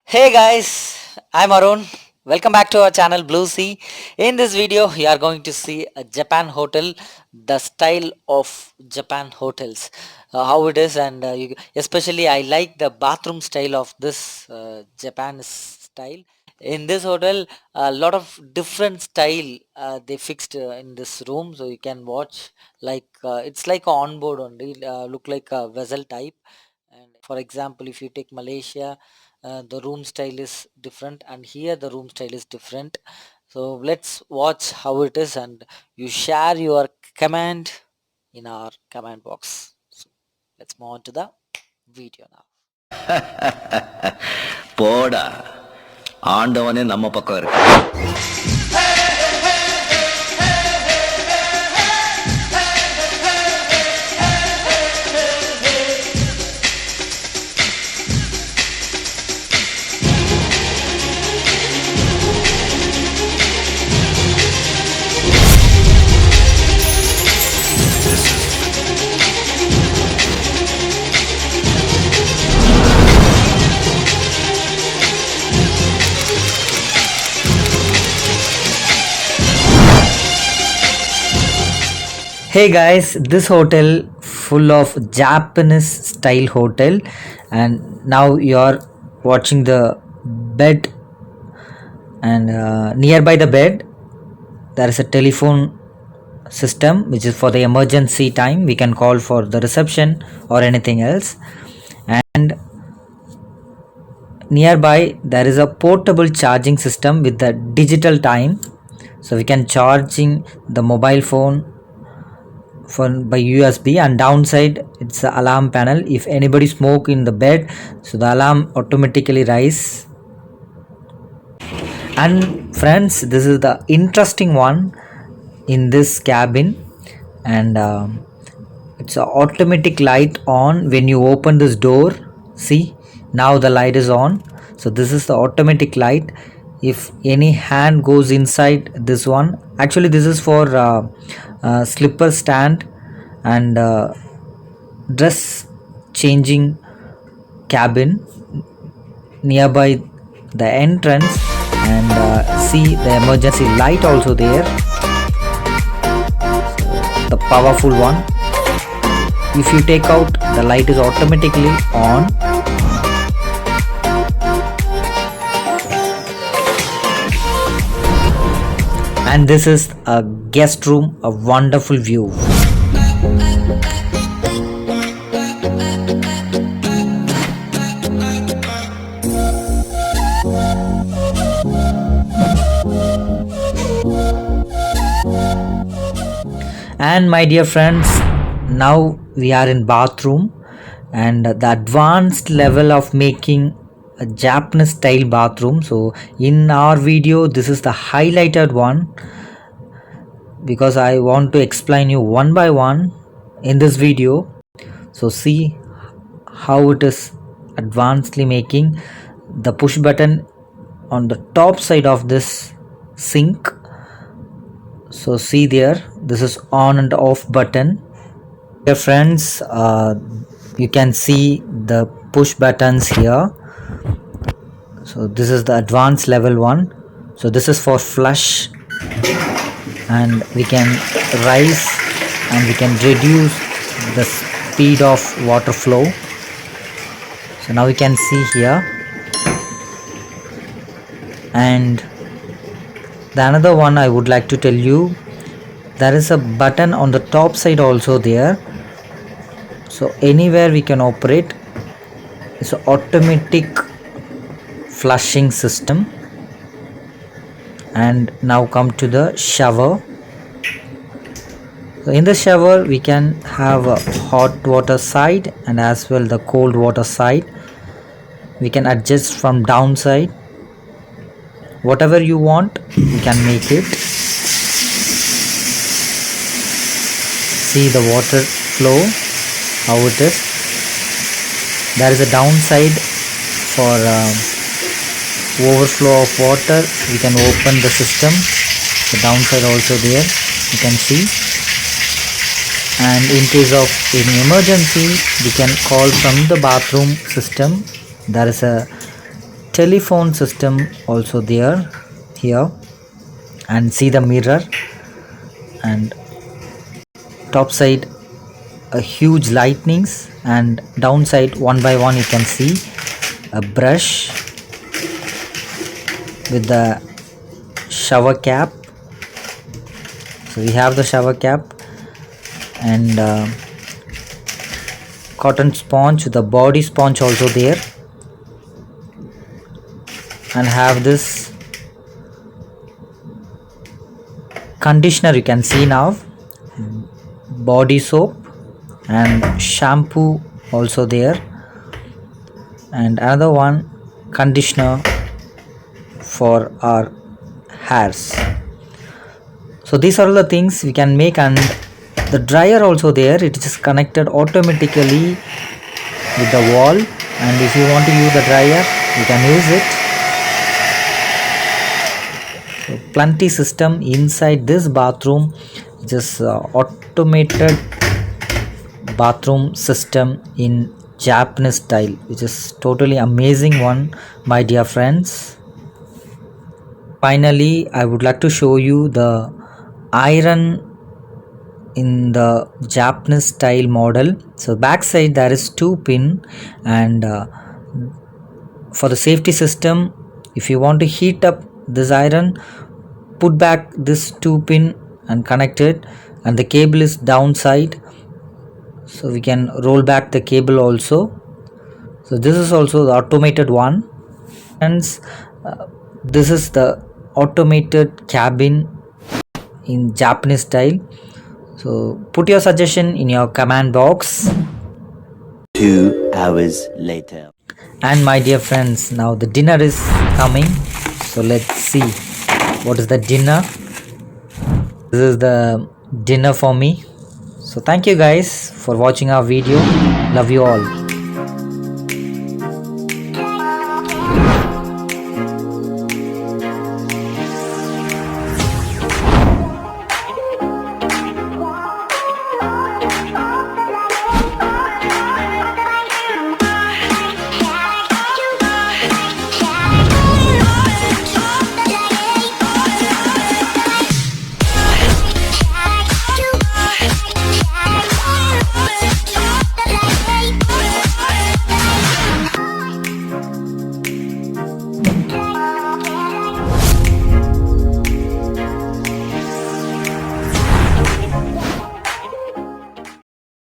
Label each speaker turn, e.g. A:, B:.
A: Hey guys, I'm Arun. Welcome back to our channel Blue Sea. In this video, you are going to see a Japan hotel, the style of Japan hotels, how it is, and especially I like the bathroom style of this Japan style. In this hotel, a lot of different style they fixed in this room, so you can watch like it's like a onboard only, look like a vessel type. And for example, if you take Malaysia, the room style is different, and here the room style is different. So let's watch how it is, and you share your comment in our comment box. So let's move on to the video now.
B: போடா ஆண்டவனே நம்ம பக்கம் இருக்கு.
A: Hey guys, this hotel full of Japanese style hotel, and now you're watching the bed, and nearby the bed there is a telephone system which is for the emergency time. We can call for the reception or anything else, and nearby there is a portable charging system with the digital time, so we can charging the mobile phone for by USB. And downside it's a alarm panel. If anybody smoke in the bed, so the alarm automatically rise. And friends, this is the interesting one in this cabin, and it's a automatic light on when you open this door. See, now the light is on. So this is the automatic light. If any hand goes inside this one, actually this is for slipper stand and dress changing cabin nearby the entrance. And see the emergency light also there, the powerful one. If you take out, the light is automatically on. And this is a guest room, a wonderful view. And my dear friends, now we are in bathroom, and the advanced level of making a Japanese style bathroom. So in our video, this is the highlighted one, because I want to explain you one by one in this video. So see how it is advancedly making the push button on the top side of this sink. So see there, this is on and off button. Dear friends, you can see the push buttons here. So this is the advanced level one. So this is for flush, and we can rise and we can reduce the speed of water flow. So now we can see here. And the another one I would like to tell you, there is a button on the top side also there. So anywhere we can operate. It's an automatic flushing system. And now come to the shower. So in the shower we can have a hot water side and as well the cold water side. We can adjust from downside. Whatever you want, you can make it. See the water flow, how it is. There is a downside for overflow of water. We can open the system. The downside also there, you can see. And in case of any emergency, we can call from the bathroom system. There is a telephone system also there here, and see the mirror, and top side a huge lightnings, and downside one by one you can see a brush with the shower cap. So we have the shower cap, and cotton sponge with the body sponge also there, and have this conditioner you can see now, body soap and shampoo also there, and another one conditioner for our hairs. So these are all the things we can make, and the dryer also there, it is connected automatically with the wall, and if you want to use the dryer you can use it. So plenty system inside this bathroom, just automated bathroom system in Japanese style, which is totally amazing one, my dear friends. Finally, I would like to show you the iron in the Japanese style model. So backside there is 2 pin, and for the safety system, if you want to heat up this iron, put back this 2 pin and connect it, and the cable is downside, so we can roll back the cable also. So this is also the automated one, and this is the automated cabin in Japanese style. So put your suggestion in your comment box.
C: 2 hours later.
A: And my dear friends, now the dinner is coming, so let's see what is the dinner. This is the dinner for me. So thank you guys for watching our video. Love you all.